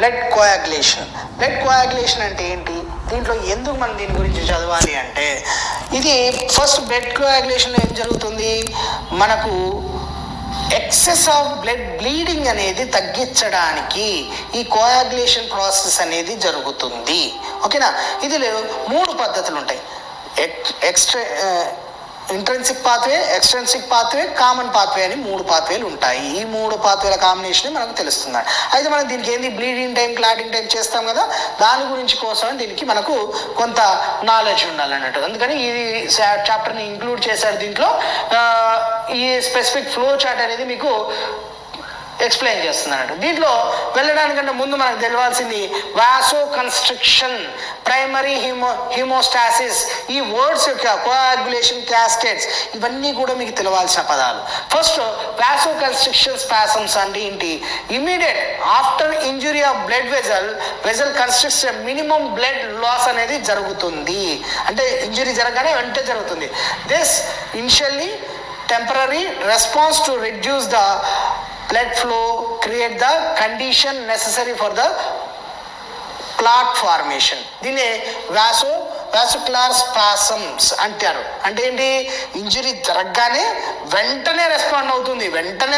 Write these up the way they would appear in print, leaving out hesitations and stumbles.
Blood coagulation. Blood coagulation అంటే ఏంటి, దీంట్లో ఎందుకు మనం దీని గురించి చదవాలి అంటే, ఇది ఫస్ట్ బ్లడ్ కోయాగ్యులేషన్లో ఏం జరుగుతుంది, మనకు ఎక్సెస్ ఆఫ్ బ్లడ్ బ్లీడింగ్ అనేది తగ్గించడానికి ఈ కోయాగ్యులేషన్ ప్రాసెస్ అనేది జరుగుతుంది. ఓకేనా, ఇది 3 పద్ధతులు ఉంటాయి. Intrinsic pathway, extrinsic pathway, common pathway అని 3 పాత్వేలు ఉంటాయి. ఈ 3 పాత్వేల కాంబినేషన్ మనకు తెలుస్తుంది. అయితే మనం దీనికి ఏంది బ్లీడింగ్ టైం, క్లాటింగ్ టైం చేస్తాం కదా, దాని గురించి కోసం దీనికి మనకు కొంత నాలెడ్జ్ ఉండాలన్నట్టు. అందుకని ఈ చాప్టర్ని ఇంక్లూడ్ చేశారు దీంట్లో. ఈ స్పెసిఫిక్ ఫ్లో చార్ట్ అనేది మీకు ఎక్స్ప్లెయిన్ చేస్తున్నాడు. దీంట్లో వెళ్ళడానికంటే ముందు మనకు తెలియాల్సింది వాసో కన్స్ట్రిక్షన్, ప్రైమరీ హిమోస్టాసిస్, ఈ వర్డ్స్ యొక్క కోయాగ్యులేషన్, క్యాస్కేడ్స్, ఇవన్నీ కూడా మీకు తెలియాల్సిన పదాలు. ఫస్ట్ వాసో కన్స్ట్రిక్షన్ స్పాసమ్స్ అంటే ఏంటి, immediate after injury of blood vessel constricts, minimum blood loss అనేది జరుగుతుంది. అంటే ఇంజురీ జరగగానే వెంటనే జరుగుతుంది. This initially temporary response to reduce the blood flow, create the condition necessary for the clot formation. దీన్ని వాసుకులర్ స్పాసమ్స్ అంటారు. అంటే ఏంటి, ఇంజురీ జరగగానే వెంటనే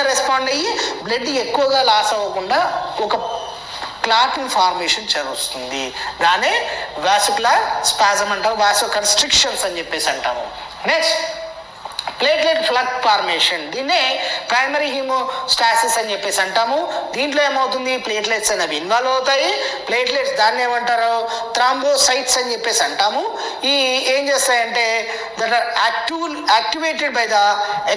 రెస్పాండ్ అయ్యి బ్లడ్ ఎక్కువగా లాస్ అవ్వకుండా ఒక క్లాట్ ఫార్మేషన్ జరుగుతుంది. దానే వాసుకులర్ స్పాజమ్ అంటారు, వాసో కన్స్ట్రిక్షన్స్ అని చెప్పేసి అంటాము. నెక్స్ట్ ప్లేట్లెట్ ఫ్లగ్ ఫార్మేషన్, దీన్నే ప్రైమరీ హిమోస్టాసిస్ అని చెప్పేసి అంటాము. దీంట్లో ఏమవుతుంది, ప్లేట్లెట్స్ అనేవి ఇన్వాల్వ్ అవుతాయి. ప్లేట్లెట్స్ దాన్ని ఏమంటారు, థ్రాంబోసైట్స్ అని చెప్పేసి అంటాము. ఈ ఏం చేస్తాయంటే that are activated by the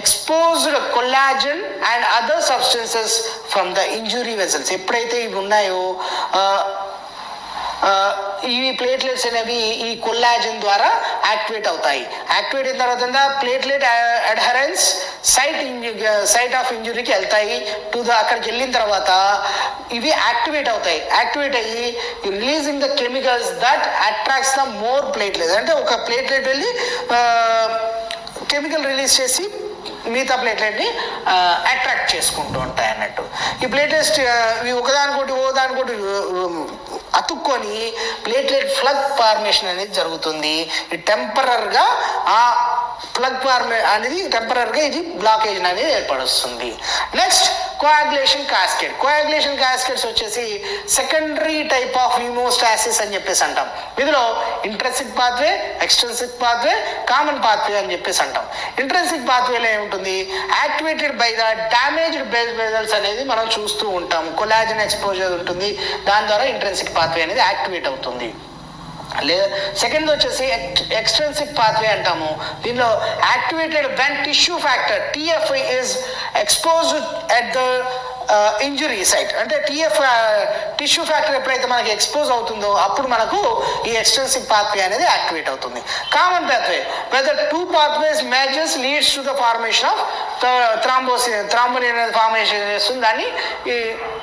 exposed collagen and other substances from the injury vessels. ఎప్పుడైతే ఇవి ఉన్నాయో ఈ ప్లేట్లెట్స్ అనేవి ఈ కొల్లాజన్ ద్వారా యాక్టివేట్ అవుతాయి. యాక్టివేట్ అయిన తర్వాత ప్లేట్లెట్ అడ్హరెన్స్ సైట్ ఆఫ్ ఇంజురీకి వెళ్తాయి. అక్కడికి వెళ్ళిన తర్వాత ఇవి యాక్టివేట్ అయ్యి releasing the chemicals that attracts the more platelets. అంటే ఒక ప్లేట్లెట్ వెళ్ళి కెమికల్ రిలీజ్ చేసి మిగతా ప్లేట్లెట్ని అట్రాక్ట్ చేసుకుంటూ ఉంటాయి అన్నట్టు. ఈ ప్లేట్లెట్స్ ఒకదానికోటి అతుక్కొని ప్లేట్లెట్ ఫ్లగ్ ఫార్మేషన్ అనేది జరుగుతుంది. ఇది టెంపరర్గా ఆ ప్లగ్ అనేది టెంపరరీగా ఇది బ్లాకేజ్ అనేది ఏర్పడుస్తుంది. నెక్స్ట్ కోయాగ్యులేషన్ క్యాస్కేడ్స్ వచ్చేసి సెకండరీ టైప్ ఆఫ్ హిమోస్టాసిస్ అని చెప్పేసి అంటాం. ఇందులో intrinsic pathway, extrinsic pathway, common pathway అని చెప్పేసి అంటాం. ఇంట్రెన్సిక్ పాత్వేలో ఏముంటుంది, activated by the damaged blood vessels అనేది మనం చూస్తూ ఉంటాం. కొలాజన్ ఎక్స్పోజర్ ఉంటుంది, దాని ద్వారా ఇంట్రెన్సిక్ పాత్వే అనేది యాక్టివేట్ అవుతుంది. సెకండ్ వచ్చేసి ఎక్స్ట్రెన్సిక్ పాత్వే అంటాము. దీనిలో activated when tissue factor TFI is exposed at the injury site. అంటే టిష్యూ ఫ్యాక్టర్ ఎప్పుడైతే మనకి ఎక్స్పోజ్ అవుతుందో అప్పుడు మనకు ఈ ఎక్స్టెన్సివ్ పాత్వే అనేది యాక్టివేట్ అవుతుంది. Common pathway whether 2 pathways merges leads to the formation of thrombin అనేది ఫార్మేషన్ చేస్తుంది. దాన్ని ఈ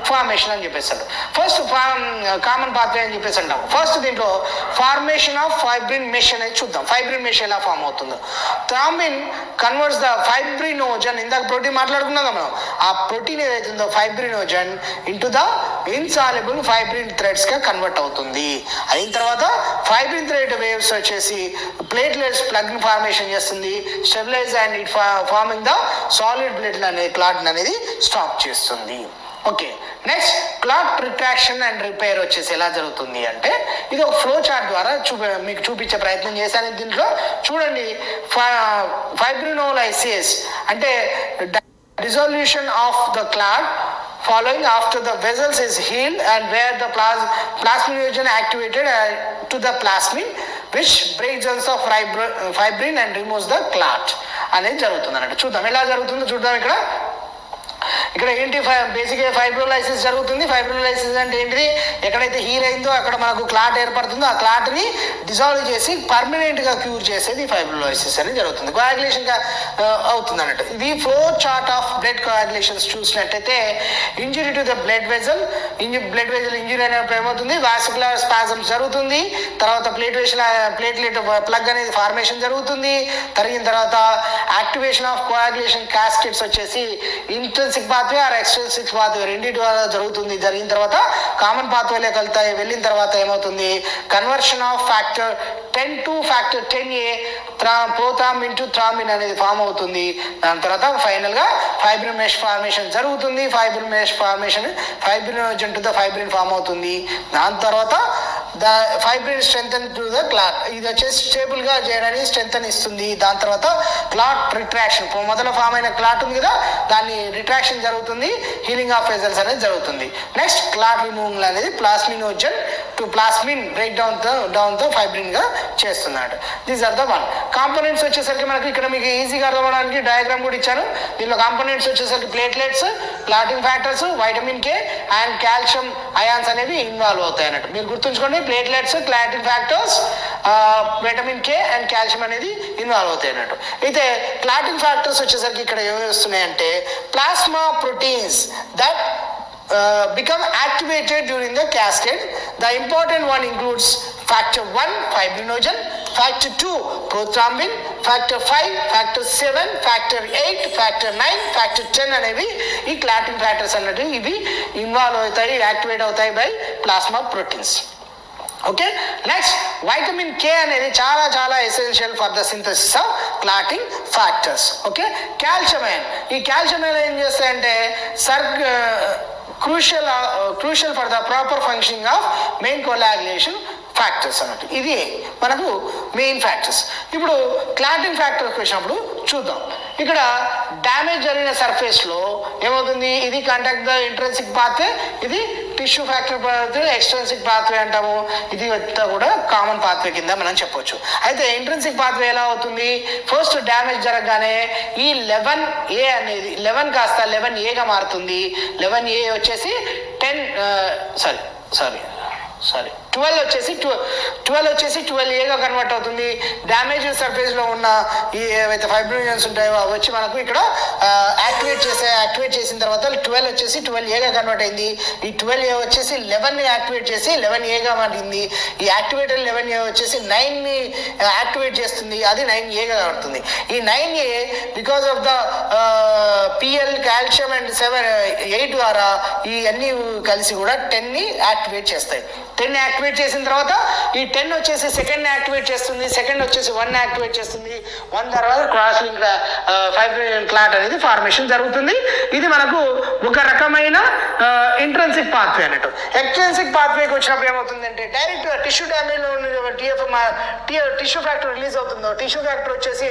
ఫార్మేషన్ అని చెప్పేస్తాడు. ఫస్ట్ కామన్ పాత్వే అని చెప్పేసి అంటాం. ఫస్ట్ దీంట్లో ఫార్మేషన్ ఆఫ్ ఫైబ్రిన్ మెష్ అనేది చూద్దాం. ఫైబ్రిన్ మెష్ ఎలా ఫామ్ అవుతుందో. థ్రాంబిన్ కన్వర్ట్స్ ద ఫైబ్రినోజన్, ఇందాక ప్రోటీన్ మాట్లాడుకున్నాం మనం, ఆ ప్రోటీన్ ఏదైతుందో fibrinogen into the insoluble fibrin threads గా కన్వర్ట్ అవుతుంది. అయిన తర్వాత ఫైబ్రిన్ థ్రెడ్ వేవ్స్ వచ్చేసి ప్లేట్లెట్స్ ప్లగ్ ఫార్మేషన్ చేస్తుంది. Stabilize and it forming the solid blood అనేది క్లాట్ అనేది స్టాప్ చేస్తుంది. Okay, next clot retraction and repair వచ్చేసి ఎలా జరుగుతుంది అంటే, ఇది ఒక ఫ్లో చార్ట్ ద్వారా మీకు చూపించే ప్రయత్నం చేశాను. దీంట్లో చూడండి, ఫైబ్రినోలైసిస్ అంటే dissolution of the clot following after the vessels is healed and where the plasminogen activated to the plasmin which breaks down the fibrin and removes the clot అనేది జరుగుతుంది అన్నట్టు. చూద్దాం ఎలా జరుగుతుందో చూద్దాం. ఇక్కడ ఏంటి, బేసిక్గా ఫైబ్రోలైసిస్ జరుగుతుంది. ఫైబ్రోలైసిస్ అంటే ఏంటిది, ఎక్కడైతే హీల్ అయిందో అక్కడ మనకు క్లాట్ ఏర్పడుతుందో ఆ క్లాట్ని డిజాల్వ్ చేసి పర్మనెంట్గా క్యూర్ చేసేది ఫైబ్రోలైసిస్ అనేది జరుగుతుంది. కోయాగ్యులేషన్ అవుతుంది అన్నట్టు. ఇది flow chart of blood coagulations చూసినట్టయితే, injury to the blood vessel injury అనేప్పుడు ఏమవుతుంది, వాస్కులర్ స్పాజమ్స్ జరుగుతుంది. తర్వాత ప్లేట్లెట్ ప్లగ్ అనేది ఫార్మేషన్ జరుగుతుంది. జరిగిన తర్వాత యాక్టివేషన్ ఆఫ్ కోయాగ్యులేషన్ క్యాస్కేడ్స్ వచ్చేసి intrinsic pathway or extrinsic pathway రెండింటి ద్వారా జరుగుతుంది. జరిగిన తర్వాత కామన్ పాత్వేలోకి వెళ్తాయి. వెళ్ళిన తర్వాత ఏమవుతుంది, conversion of factor 10 to factor 10A prothrombin to thrombin అనేది ఫామ్ అవుతుంది. దాని తర్వాత ఫైనల్గా ఫైబ్రిన్ మెష్ ఫార్మేషన్ జరుగుతుంది. Fibrin mesh formation fibrinogen to the fibrin form అవుతుంది. దాని తర్వాత the fibrin strengthen to the clot, ఇది వచ్చేసి స్టేబుల్గా చేయడానికి స్ట్రెంథన్ ఇస్తుంది. దాని తర్వాత క్లాట్ రిట్రాక్షన్, మొదల ఫామ్ అయిన క్లాట్ ఉంది కదా, దాన్ని రిట్రాక్షన్ జరుగుతుంది. హీలింగ్ ఆఫ్ వెజల్స్ అనేది జరుగుతుంది. నెక్స్ట్ క్లాట్ రిమూవల్ అనేది plasminogen to plasmin break down తో ఫైబ్రిన్ గా చేస్తున్నాడు. These are the one. Components వచ్చేసరికి మనకి ఇక్కడ మీకు ఈజీగా అర్థమవడానికి డయాగ్రామ్ కూడా ఇచ్చాను. దీనిలో కాంపోనెంట్స్ వచ్చేసరికి platelets, clotting factors, vitamin K and calcium ions అనేవి ఇన్వాల్వ్ అవుతాయి అన్నట్టు. మీరు గుర్తుంచుకోండి, platelets, clotting factors, vitamin K and calcium అనేది ఇన్వాల్వ్ అవుతాయి అన్నట్టు. అయితే క్లాటింగ్ ఫ్యాక్టర్స్ వచ్చేసరికి ఇక్కడ ఏమి వస్తున్నాయంటే plasma proteins that become activated during the cascade. The important one includes factor 1 fibrinogen, factor 2 prothrombin, factor 5, factor 7, factor 8, factor 9, factor 10 అనేవి ఈ క్లాటింగ్ ఫ్యాక్టర్స్ అన్నట్టు ఇవి ఇన్వాల్వ్ అవుతాయి, యాక్టివేట్ అవుతాయి by plasma proteins. Okay, next vitamin K అనేది చాలా చాలా essential for the synthesis of clotting factors. Okay, calcium ion, ఈ కాల్షియం అయన్ ఏం చేస్తాయంటే crucial for the proper functioning of main coagulation factors అన్నట్టు. ఇది మనకు మెయిన్ ఫ్యాక్టర్స్. ఇప్పుడు క్లాటింగ్ ఫ్యాక్టర్కి వచ్చినప్పుడు చూద్దాం. ఇక్కడ డ్యామేజ్ జరిగిన సర్ఫేస్లో ఏమవుతుంది, ఇది కాంటాక్ట్ ద ఇంట్రెన్సిక్ పాత్వే, ఇది tissue factor pathway, extrinsic pathway అంటాము. ఇది కూడా కామన్ పాత్వే కింద మనం చెప్పొచ్చు. అయితే ఇంట్రెన్సిక్ పాత్వే ఎలా అవుతుంది, ఫస్ట్ డ్యామేజ్ జరగగానే ఈ 11A అనేది 11 కాస్త 11Aగా మారుతుంది. 11A వచ్చేసి 12 వచ్చేసి 12Aగా కన్వర్ట్ అవుతుంది. డ్యామేజ్ సర్ఫేస్లో ఉన్న ఈ ఏవైతే ఫైబ్రినోజన్స్ ఉంటాయో అవి వచ్చి మనకు ఇక్కడ యాక్టివేట్ చేసిన తర్వాత 12 వచ్చేసి 12Aగా కన్వర్ట్ అయింది. ఈ 12A వచ్చేసి 11ని యాక్టివేట్ చేసి 11Aగా మారింది. ఈ యాక్టివేటెడ్ 11A వచ్చేసి 9ని యాక్టివేట్ చేస్తుంది, అది 9Aగా మారుతుంది. ఈ 9A because of the PL calcium and 8 ద్వారా ఈ అన్ని కలిసి కూడా 10ని యాక్టివేట్ చేస్తాయి. 10 యాక్టివేట్ చేసిన తర్వాత ఈ 10 వచ్చేసి సెకండ్ యాక్టివేట్ చేస్తుంది, సెకండ్ వచ్చేసి 1 యాక్టివేట్ చేస్తుంది. 1 తర్వాత క్రాస్ లింక్ ఫైబ్రిన్ క్లాట్ అనేది ఫార్మేషన్ జరుగుతుంది. ఇది మనకు ఒక రకమైన ఇంట్రెన్సిక్ పాత్వే అన్నట్టు. ఎక్స్ట్రెన్సిక్ పాత్వేకి వచ్చినప్పుడు ఏమవుతుందంటే డైరెక్ట్ టిష్యూ డ్యామేజ్లో టిష్యూ ఫ్యాక్టర్ రిలీజ్ అవుతుందో, టిష్యూ ఫ్యాక్టర్ వచ్చేసి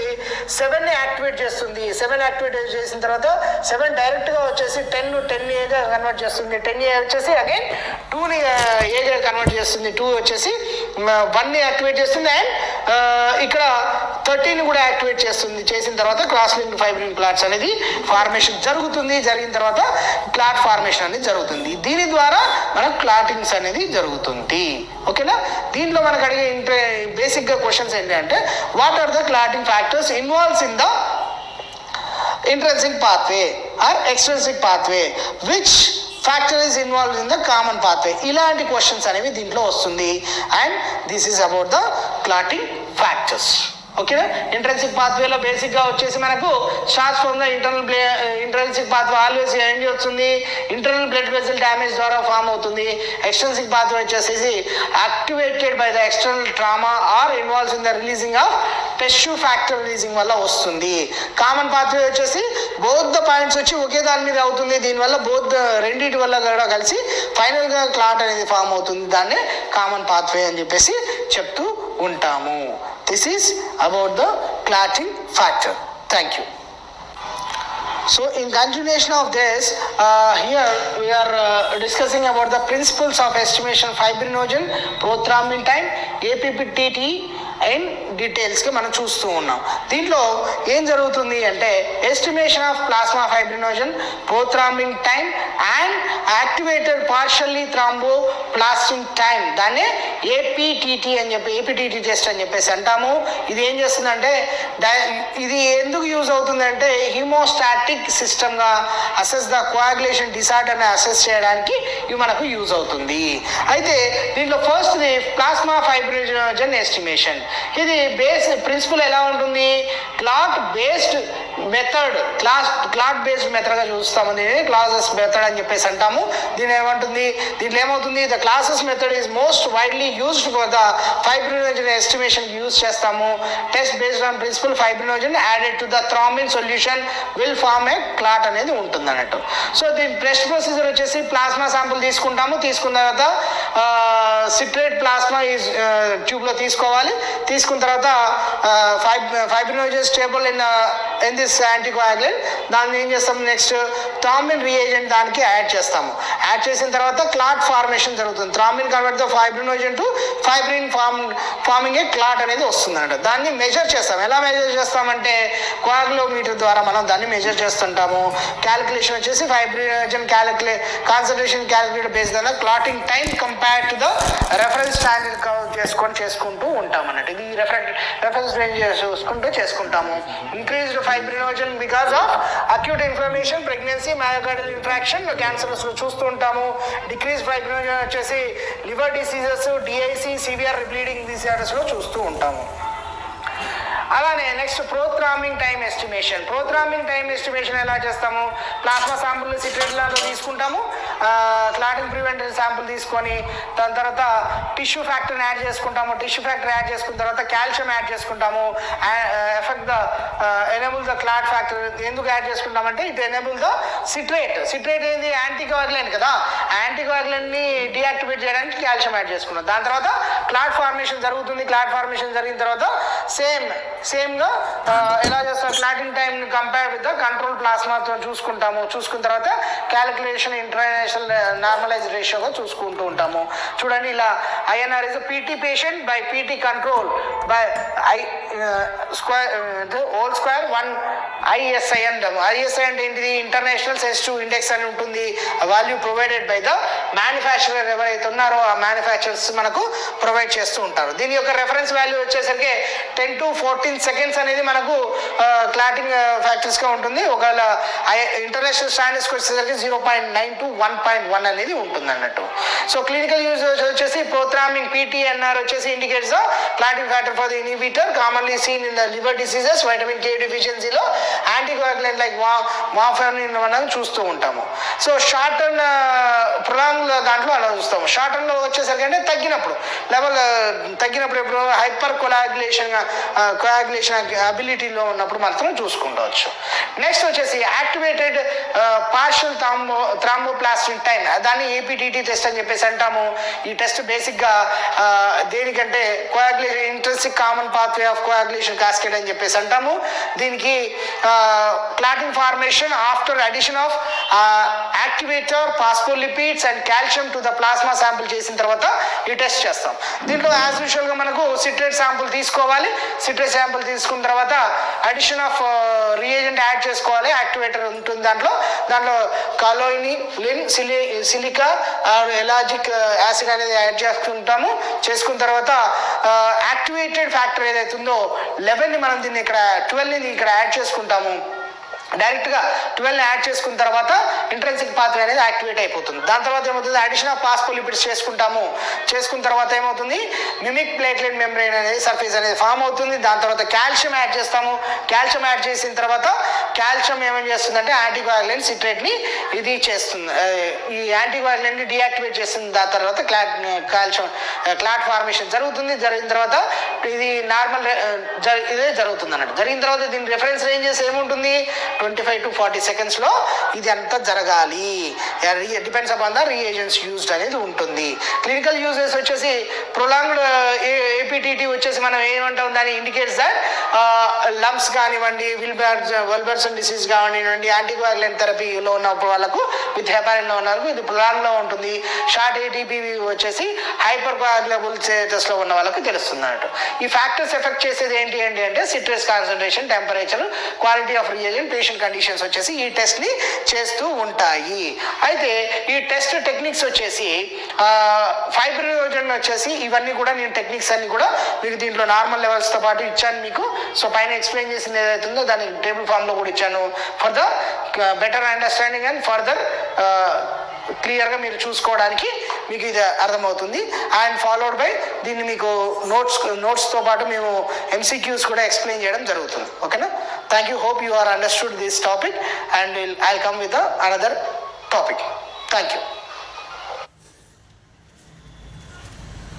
7ని యాక్టివేట్ చేస్తుంది. 7 యాక్టివేట్ చేసిన తర్వాత 7 డైరెక్ట్గా వచ్చేసి 10Aగా కన్వర్ట్ చేస్తుంది. 10A వచ్చేసి అగైన్ 2ని ఏగా కన్వర్ట్ చేస్తుంది. 2 వచ్చేసి 1ని యాక్టివేట్ చేస్తుంది అండ్ ఇక్కడ 13ని కూడా యాక్టివేట్ చేస్తుంది. చేసిన తర్వాత క్రాస్ లింక్ ఫైబ్రిన్ క్లాట్స్ అనేది ఫార్మేషన్ జరుగుతుంది. జరిగిన తర్వాత క్లాట్ ఫార్మేషన్ అనేది జరుగుతుంది. దీని ద్వారా మనకు క్లాటింగ్స్ అనేది జరుగుతుంది. ఓకేనా, దీంట్లో మనకు అడిగే బేసిక్గా క్వశ్చన్స్ ఏంటంటే what are the clotting factors involves in the intrinsic pathway or extrinsic pathway, which factor is involved in the common pathway. ఇలాంటి క్వశ్చన్స్ అనేవి దీంట్లో వస్తుంది. And this is about the clotting factors. ఓకేనా, ఇంట్రెన్సిక్ పాత్వేలో బేసిక్గా వచ్చేసి మనకు starts from the intrinsic pathway always ఏంటి వస్తుంది, ఇంటర్నల్ బ్లడ్ వెసల్ డ్యామేజ్ ద్వారా ఫామ్ అవుతుంది. ఎక్స్టర్నల్ పాత్వే వచ్చేసి activated by the external trauma or involves in the releasing of tissue factor releasing వల్ల వస్తుంది. కామన్ పాత్వే వచ్చేసి బోత్ ద పాయింట్స్ వచ్చి ఒకే దాని మీద అవుతుంది. దీనివల్ల బోత్ రెండింటి వల్ల కూడా కలిసి ఫైనల్గా క్లాట్ అనేది ఫామ్ అవుతుంది. దాన్నే కామన్ పాత్వే అని చెప్పేసి చెప్తూ ఉంటాము. This is about the clotting factor. Thank you. So in continuation of this, here we are discussing about the principles of estimation fibrinogen, prothrombin time, APPTT and డీటెయిల్స్కి మనం చూస్తూ ఉన్నాం. దీంట్లో ఏం జరుగుతుంది అంటే estimation of plasma fibrinogen, prothrombin time and activated partially thromboplastin time, దాన్నే APTT అని చెప్పి ఏపీటీటీ టెస్ట్ అని చెప్పేసి అంటాము. ఇది ఏం చేస్తుందంటే ఇది ఎందుకు యూజ్ అవుతుందంటే హీమోస్టాటిక్ సిస్టమ్గా అసెస్ ద కోయాగులేషన్ డిసార్డర్ని అసెస్ చేయడానికి ఇవి మనకు యూజ్ అవుతుంది. అయితే దీంట్లో ఫస్ట్ ప్లాస్మా ఫైబ్రినోజన్ ఎస్టిమేషన్. ఇది బేస్ ప్రిన్సిపల్ ఎలా ఉంటుంది, clot based method clot based మెథడ్గా చూస్తాము. దీన్ని క్లాసెస్ మెథడ్ అని చెప్పేసి అంటాము. దీని ఏమంటుంది, దీంట్లో ఏమవుతుంది, the Clauss method is most widely used for the fibrinogen estimation use చేస్తాము. Test based on principle fibrinogen added to the thrombin solution will form a clot అనేది ఉంటుంది అన్నట్టు. సో దీని టెస్ట్ ప్రొసీజర్ వచ్చేసి ప్లాస్మా శాంపుల్ తీసుకుంటాము. తీసుకున్న తర్వాత citrate plasma ఈ ట్యూబ్లో తీసుకోవాలి. తీసుకున్న తర్వాత fibrinogen stable in this anticoagulant. దాన్ని ఏం చేస్తాము, నెక్స్ట్ థ్రాంబిన్ రియేజెంట్ దానికి యాడ్ చేస్తాము. యాడ్ చేసిన తర్వాత క్లాట్ ఫార్మేషన్ జరుగుతుంది. Thrombin convert the fibrinogen to fibrin farming A clot అనేది వస్తుంది అన్నట్టు. దాన్ని మెజర్ చేస్తాం. ఎలా మెజర్ చేస్తామంటే కోయాగులోమీటర్ ద్వారా మనం దాన్ని మెజర్ చేస్తుంటాము. క్యాలిక్యులేషన్ వచ్చేసి fibrinogen concentration calculate based on the clotting time compared to the reference standard చేసుకుంటూ ఉంటాం అన్నట్టు. ఇది రెఫరెన్స్ రేంజ్ చేసుకుంటాము. Increased fibrinogen because of acute inflammation, pregnancy, myocardial infarction, cancers చూస్తూ ఉంటాము. డిక్రీజ్ ఫైబ్రినోజన్ వచ్చేసి liver diseases, DIC, severe bleeding డిసార్డర్స్లో చూస్తూ ఉంటాము. అలానే next prothrombin time estimation. Prothrombin time estimation ఎలా చేస్తాము, ప్లాస్మా శాంపుల్ సిట్రేట్లో తీసుకుంటాము. క్లాటింగ్ ప్రివెంటివ్ శాంపుల్ తీసుకొని దాని తర్వాత టిష్యూ ఫ్యాక్టర్ని యాడ్ చేసుకుంటాము. టిష్యూ ఫ్యాక్టర్ యాడ్ చేసుకున్న తర్వాత కాల్షియం యాడ్ చేసుకుంటాము. Effect the enable the clot factor. ఎందుకు యాడ్ చేసుకుంటామంటే ఇట్ ఎనేబుల్ ద సిట్రేట్ ఏంది, యాంటీకోయాగులెంట్ కదా, యాంటీకోయాగులెంట్ని డియాక్టివేట్ చేయడానికి కాల్షియం యాడ్ చేసుకున్నాం. దాని తర్వాత క్లాట్ ఫార్మేషన్ జరుగుతుంది. క్లాట్ ఫార్మేషన్ జరిగిన తర్వాత సేమ్గా ఎలా చేస్తాం, clotting time compare with the control ప్లాస్మాతో చూసుకుంటాము. చూసుకున్న తర్వాత క్యాలిక్యులేషన్ ఇంటర్నేషనల్ నార్మలైజ్ రేషియోగా చూసుకుంటూ ఉంటాము. చూడండి ఇలా INR is PT patient by PT control by whole square 1 ISI అంటాము. ISI అంటే ఏంటిది, ఇంటర్నేషనల్ సెన్సిటివ్ ఇండెక్స్ అని ఉంటుంది. Value provided by the manufacturer. ఎవరైతే ఉన్నారో ఆ మ్యానుఫ్యాక్చరర్స్ మనకు ప్రొవైడ్ చేస్తూ ఉంటారు. దీని యొక్క రెఫరెన్స్ వాల్యూ వచ్చేసరికి 10 to 14 seconds అనేది మనకు క్లాటింగ్ ఫ్యాక్టర్స్గా ఉంటుంది. ఒకవేళ ఇంటర్నేషనల్ స్టాండర్డ్స్కి వచ్చేసరికి 0.9 to 1.1 అనేది ఉంటుంది అన్నట్టు. సో క్లినికల్ యూజ్ వచ్చేసి ప్రోథ్రాంబింగ్ PTNR వచ్చేసి indicates the clotting factor for the inhibitor commonly seen in the liver diseases, vitamin K డెఫిషియన్సీలో యాంటీకోయాగులెంట్ లైక్ వార్ఫరిన్ మనం చూస్తూ ఉంటాము. సో షార్ట్ టర్మ్ ప్రొలాంగ్ దాంట్లో అలా చూస్తాము. షార్ట్ టర్మ్లో వచ్చేసరికి అంటే తగ్గినప్పుడు లెవెల్ తగ్గినప్పుడు ఎప్పుడు హైపర్ కోయాగులేషన్ అబిలిటీలో ఉన్నప్పుడు మాత్రం చూసుకుంటవచ్చు. నెక్స్ట్ వచ్చేసి యాక్టివేటెడ్ పార్షియల్ థ్రాంబోప్లాస్టిన్ టైం, దాన్ని APTT టెస్ట్ అని చెప్పేసి అంటాము. ఈ టెస్ట్ బేసిక్గా దేనికంటే coagulation intrinsic common pathway of coagulation Cascade అని చెప్పేసి అంటాము. దీనికి clotting formation after addition of activator, phospholipids and calcium to the plasma sample చేసిన తర్వాత ఈ టెస్ట్ చేస్తాం. దీంట్లో యాజ్ యూజువల్గా మనకు సిట్రేట్ శాంపుల్ తీసుకోవాలి. సిట్రేట్ శాంపుల్ తీసుకున్న తర్వాత అడిషన్ ఆఫ్ రియేజెంట్ యాడ్ చేసుకోవాలి. యాక్టివేటర్ ఉంటుంది దాంట్లో కాలోయిని, సిలికా, ఎలాజిక్ యాసిడ్ అనేది యాడ్ చేసుకుంటాము. చేసుకున్న తర్వాత యాక్టివేటెడ్ ఫ్యాక్టర్ ఏదైతే ఉందో 11ని మనం దీన్ని ఇక్కడ 12ని ఇక్కడ యాడ్ చేసుకుంటాము. డైరెక్ట్గా 12 యాడ్ చేసుకున్న తర్వాత ఇంట్రెన్సిక్ పాత్వే అనేది యాక్టివేట్ అయిపోతుంది. దాని తర్వాత ఏమవుతుంది, అడిషన్ ఆఫ్ పాస్పోలిపిడ్స్ చేసుకున్న తర్వాత ఏమవుతుంది, మిమిక్ ప్లేట్లెట్ మెంబ్రేన్ అనేది సర్ఫేస్ అనేది ఫామ్ అవుతుంది. దాని తర్వాత కాల్షియం యాడ్ చేస్తాము. కాల్షియం యాడ్ చేసిన తర్వాత కాల్షియం ఏమేం చేస్తుందంటే యాంటీకోయాగులెంట్ సిట్రేట్ని ఇది చేస్తుంది, ఈ యాంటీకోయాగులెంట్ని డియాక్టివేట్ చేస్తుంది. దాని తర్వాత క్లాట్ ఫార్మేషన్ జరుగుతుంది. జరిగిన తర్వాత ఇది నార్మల్ ఇదే జరుగుతుంది అన్నట్టు. జరిగిన తర్వాత దీని రిఫరెన్స్ రేంజెస్ ఏముంటుంది, 25 to 40 seconds ఇది అంతా జరగాలి. Depends upon the reagents used అనేది ఉంటుంది. క్లినికల్ యూజెస్ వచ్చేసి ప్రొలాంగ్డ్ APTT వచ్చేసి మనం ఏమంటాం, దాన్ని ఇండికేట్స్ దట్ లంప్స్ కానివ్వండి, విల్బర్సన్ డిసీజ్ కానివ్వండి, యాంటీకోయాగులెంట్ థెరపీలో ఉన్న వాళ్ళకు విత్ హెపారిన్లో ఉన్న వాళ్ళకు ఇది ప్రొలాంగ్లో ఉంటుంది. షార్ట్ ATPV వచ్చేసి హైపర్ కోయాగులబుల్ స్టేటస్లో ఉన్న వాళ్ళకు తెలుస్తుంది అన్నట్టు. ఈ ఫ్యాక్టర్స్ ఎఫెక్ట్ చేసేది ఏంటి అంటే citrus concentration, temperature, quality of reagent, patient conditions వచ్చేసి ఈ టెస్ట్ని చేస్తూ ఉంటాయి. అయితే ఈ టెస్ట్ టెక్నిక్స్ వచ్చేసి ఫైబ్రినోజన్ వచ్చేసి ఇవన్నీ కూడా నేను టెక్నిక్స్ అన్ని కూడా మీకు దీంట్లో నార్మల్ లెవెల్స్తో పాటు ఇచ్చాను మీకు. సో పైన ఎక్స్ప్లెయిన్ చేసింది ఏదైతే ఉందో దాన్ని టేబుల్ ఫామ్లో కూడా ఇచ్చాను for the better understanding and further క్లియర్గా మీరు చూసుకోవడానికి మీకు ఇది అర్థమవుతుంది. అండ్ ఫాలోడ్ బై దీన్ని మీకు నోట్స్తో పాటు మేము MCQs కూడా ఎక్స్ప్లెయిన్ చేయడం జరుగుతుంది. ఓకేనా? Thank you. Hope you are understood this topic, and I'll come with another topic. Thank you.